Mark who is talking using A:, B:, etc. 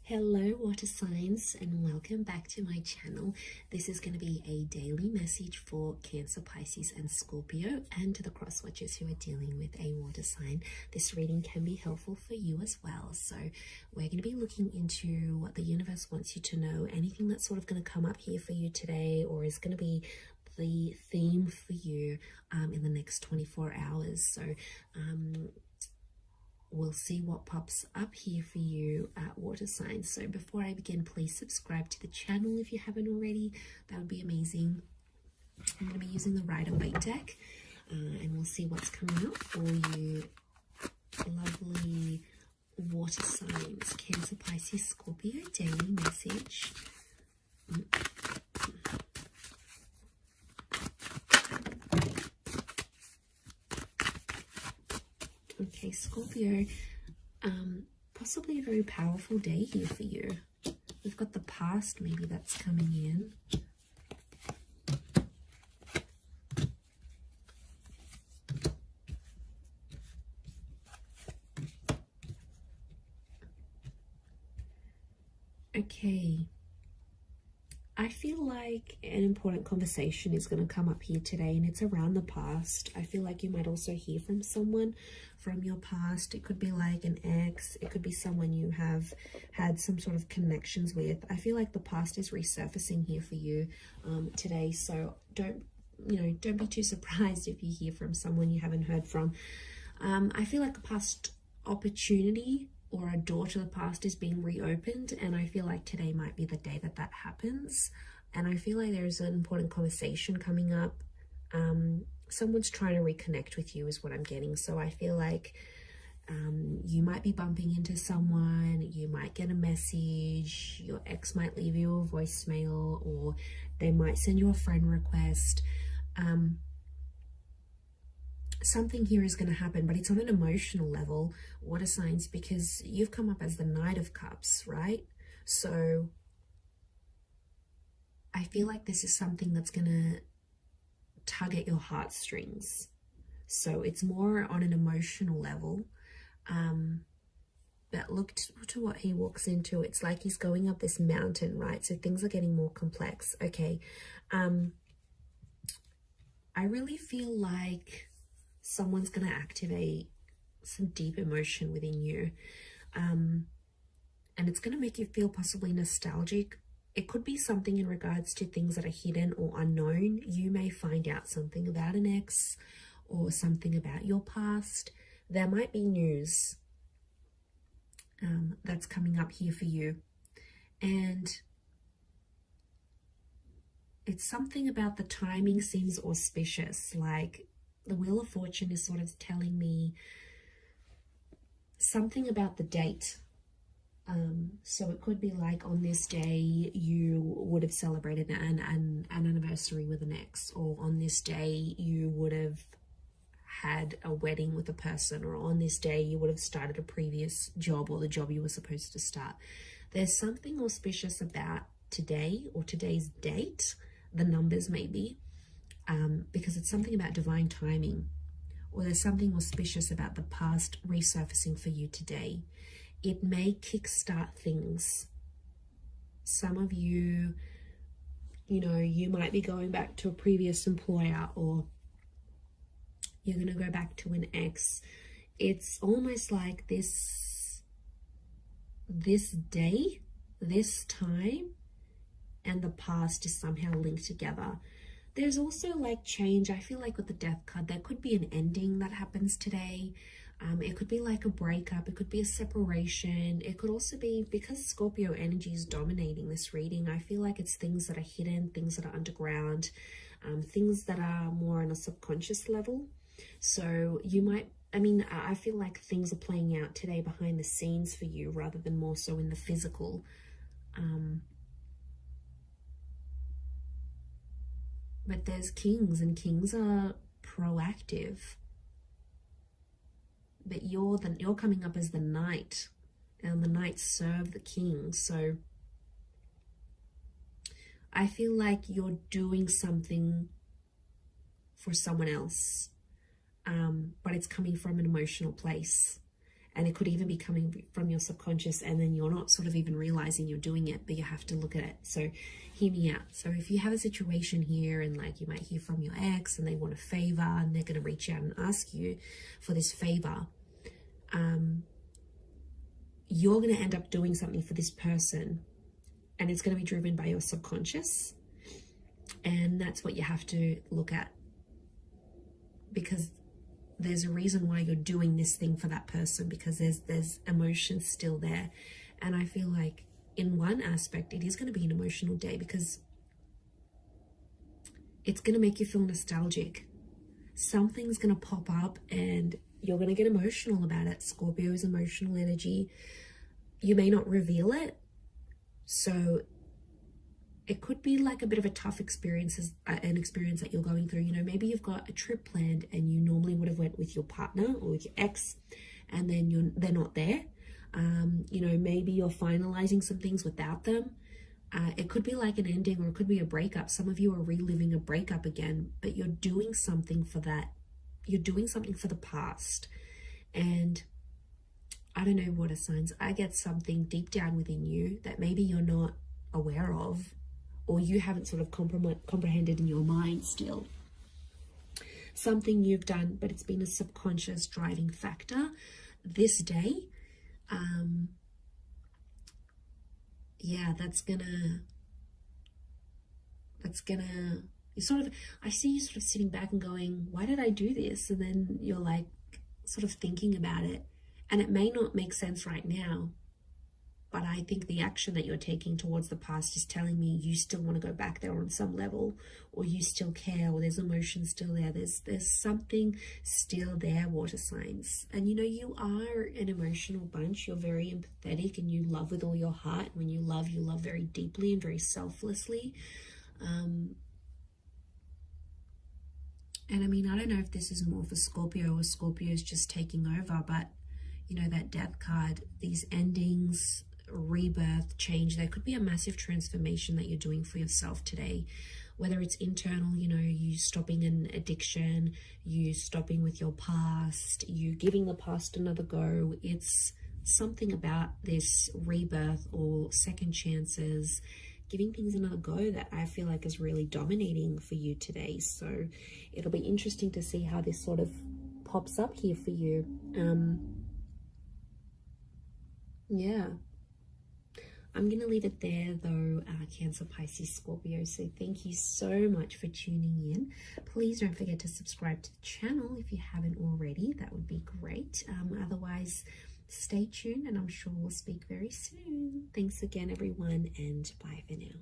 A: Hello water signs, and welcome back to my channel. This is going to be a daily message for Cancer, Pisces and Scorpio, and to the cross watchers who are dealing with a water sign. This reading can be helpful for you as well. So we're going to be looking into what the universe wants you to know, anything that's sort of going to come up here for you today, or is going to be the theme for you in the next 24 hours. So we'll see what pops up here for you, water signs. So before I begin, please subscribe to the channel if you haven't already. That would be amazing. I'm going to be using the Rider-Waite deck, and we'll see what's coming up for you, lovely water signs. Cancer, Pisces, Scorpio, daily message. Okay, Scorpio, possibly a very powerful day here for you. We've got the past, maybe that's coming in. Okay. I feel like an important conversation is going to come up here today, and it's around the past. I feel like you might also hear from someone from your past. It could be like an ex. It could be someone you have had some sort of connections with. I feel like the past is resurfacing here for you today. So don't be too surprised if you hear from someone you haven't heard from. I feel like a past opportunity or a door to the past is being reopened, and I feel like today might be the day that that happens. And I feel like there's an important conversation coming up. Someone's trying to reconnect with you is what I'm getting. So I feel like you might be bumping into someone, you might get a message, your ex might leave you a voicemail, or they might send you a friend request. Something here is going to happen, but it's on an emotional level, water signs, because you've come up as the Knight of Cups, right? So I feel like this is something that's going to tug at your heartstrings. So it's more on an emotional level. But look to what he walks into. It's like he's going up this mountain, right? So things are getting more complex. Okay. I really feel like someone's going to activate some deep emotion within you, and it's going to make you feel possibly nostalgic. It could be something in regards to things that are hidden or unknown. You may find out something about an ex or something about your past. There might be news that's coming up here for you, and it's something about the timing seems auspicious. Like the Wheel of Fortune is sort of telling me something about the date. So it could be like on this day you would have celebrated an anniversary with an ex, or on this day you would have had a wedding with a person, or on this day you would have started a previous job or the job you were supposed to start. There's something auspicious about today or today's date, the numbers maybe. Because it's something about divine timing, or there's something auspicious about the past resurfacing for you today. It may kickstart things. Some of you, you might be going back to a previous employer, or you're going to go back to an ex. It's almost like this day, this time, and the past is somehow linked together. There's also like change. I feel like with the Death card, there could be an ending that happens today. It could be like a breakup. It could be a separation. It could also be, because Scorpio energy is dominating this reading, I feel like it's things that are hidden, things that are underground, things that are more on a subconscious level. So you might, I feel like things are playing out today behind the scenes for you rather than more so in the physical. But there's kings, and kings are proactive. But you're coming up as the knight, and the knights serve the king. So I feel like you're doing something for someone else, but it's coming from an emotional place. And it could even be coming from your subconscious, and then you're not sort of even realizing you're doing it, but you have to look at it. So hear me out. So if you have a situation here, and like you might hear from your ex and they want a favor, and they're going to reach out and ask you for this favor, you're going to end up doing something for this person, and it's going to be driven by your subconscious. And that's what you have to look at, because there's a reason why you're doing this thing for that person, because there's emotions still there. And I feel like in one aspect, it is going to be an emotional day, because it's going to make you feel nostalgic. Something's going to pop up and you're going to get emotional about it. Scorpio is emotional energy. You may not reveal it. So it could be like a bit of a tough experience, an experience that you're going through. You know, maybe you've got a trip planned and you normally would have went with your partner or with your ex, and then they're not there. You know, maybe you're finalizing some things without them. It could be like an ending, or it could be a breakup. Some of you are reliving a breakup again, but you're doing something for that. You're doing something for the past. And I don't know, water signs, I get something deep down within you that maybe you're not aware of, or you haven't sort of comprehended in your mind still. Something you've done, but it's been a subconscious driving factor this day. Yeah, that's gonna, you sort of, I see you sort of sitting back and going, why did I do this? And then you're like sort of thinking about it, and it may not make sense right now, but I think the action that you're taking towards the past is telling me you still want to go back there on some level, or you still care, or there's emotion still there. There's something still there, water signs. And you know, you are an emotional bunch. You're very empathetic and you love with all your heart. When you love very deeply and very selflessly. And I mean, I don't know if this is more for Scorpio, or Scorpio is just taking over, but you know, that death card, these endings, rebirth, change, there could be a massive transformation that you're doing for yourself today, whether it's internal, you know, you stopping an addiction, you stopping with your past, you giving the past another go. It's something about this rebirth or second chances, giving things another go, that I feel like is really dominating for you today. So it'll be interesting to see how this sort of pops up here for you. Yeah, I'm going to leave it there though, Cancer, Pisces, Scorpio. So thank you so much for tuning in. Please don't forget to subscribe to the channel if you haven't already. That would be great. Otherwise, stay tuned, and I'm sure we'll speak very soon. Thanks again, everyone, and bye for now.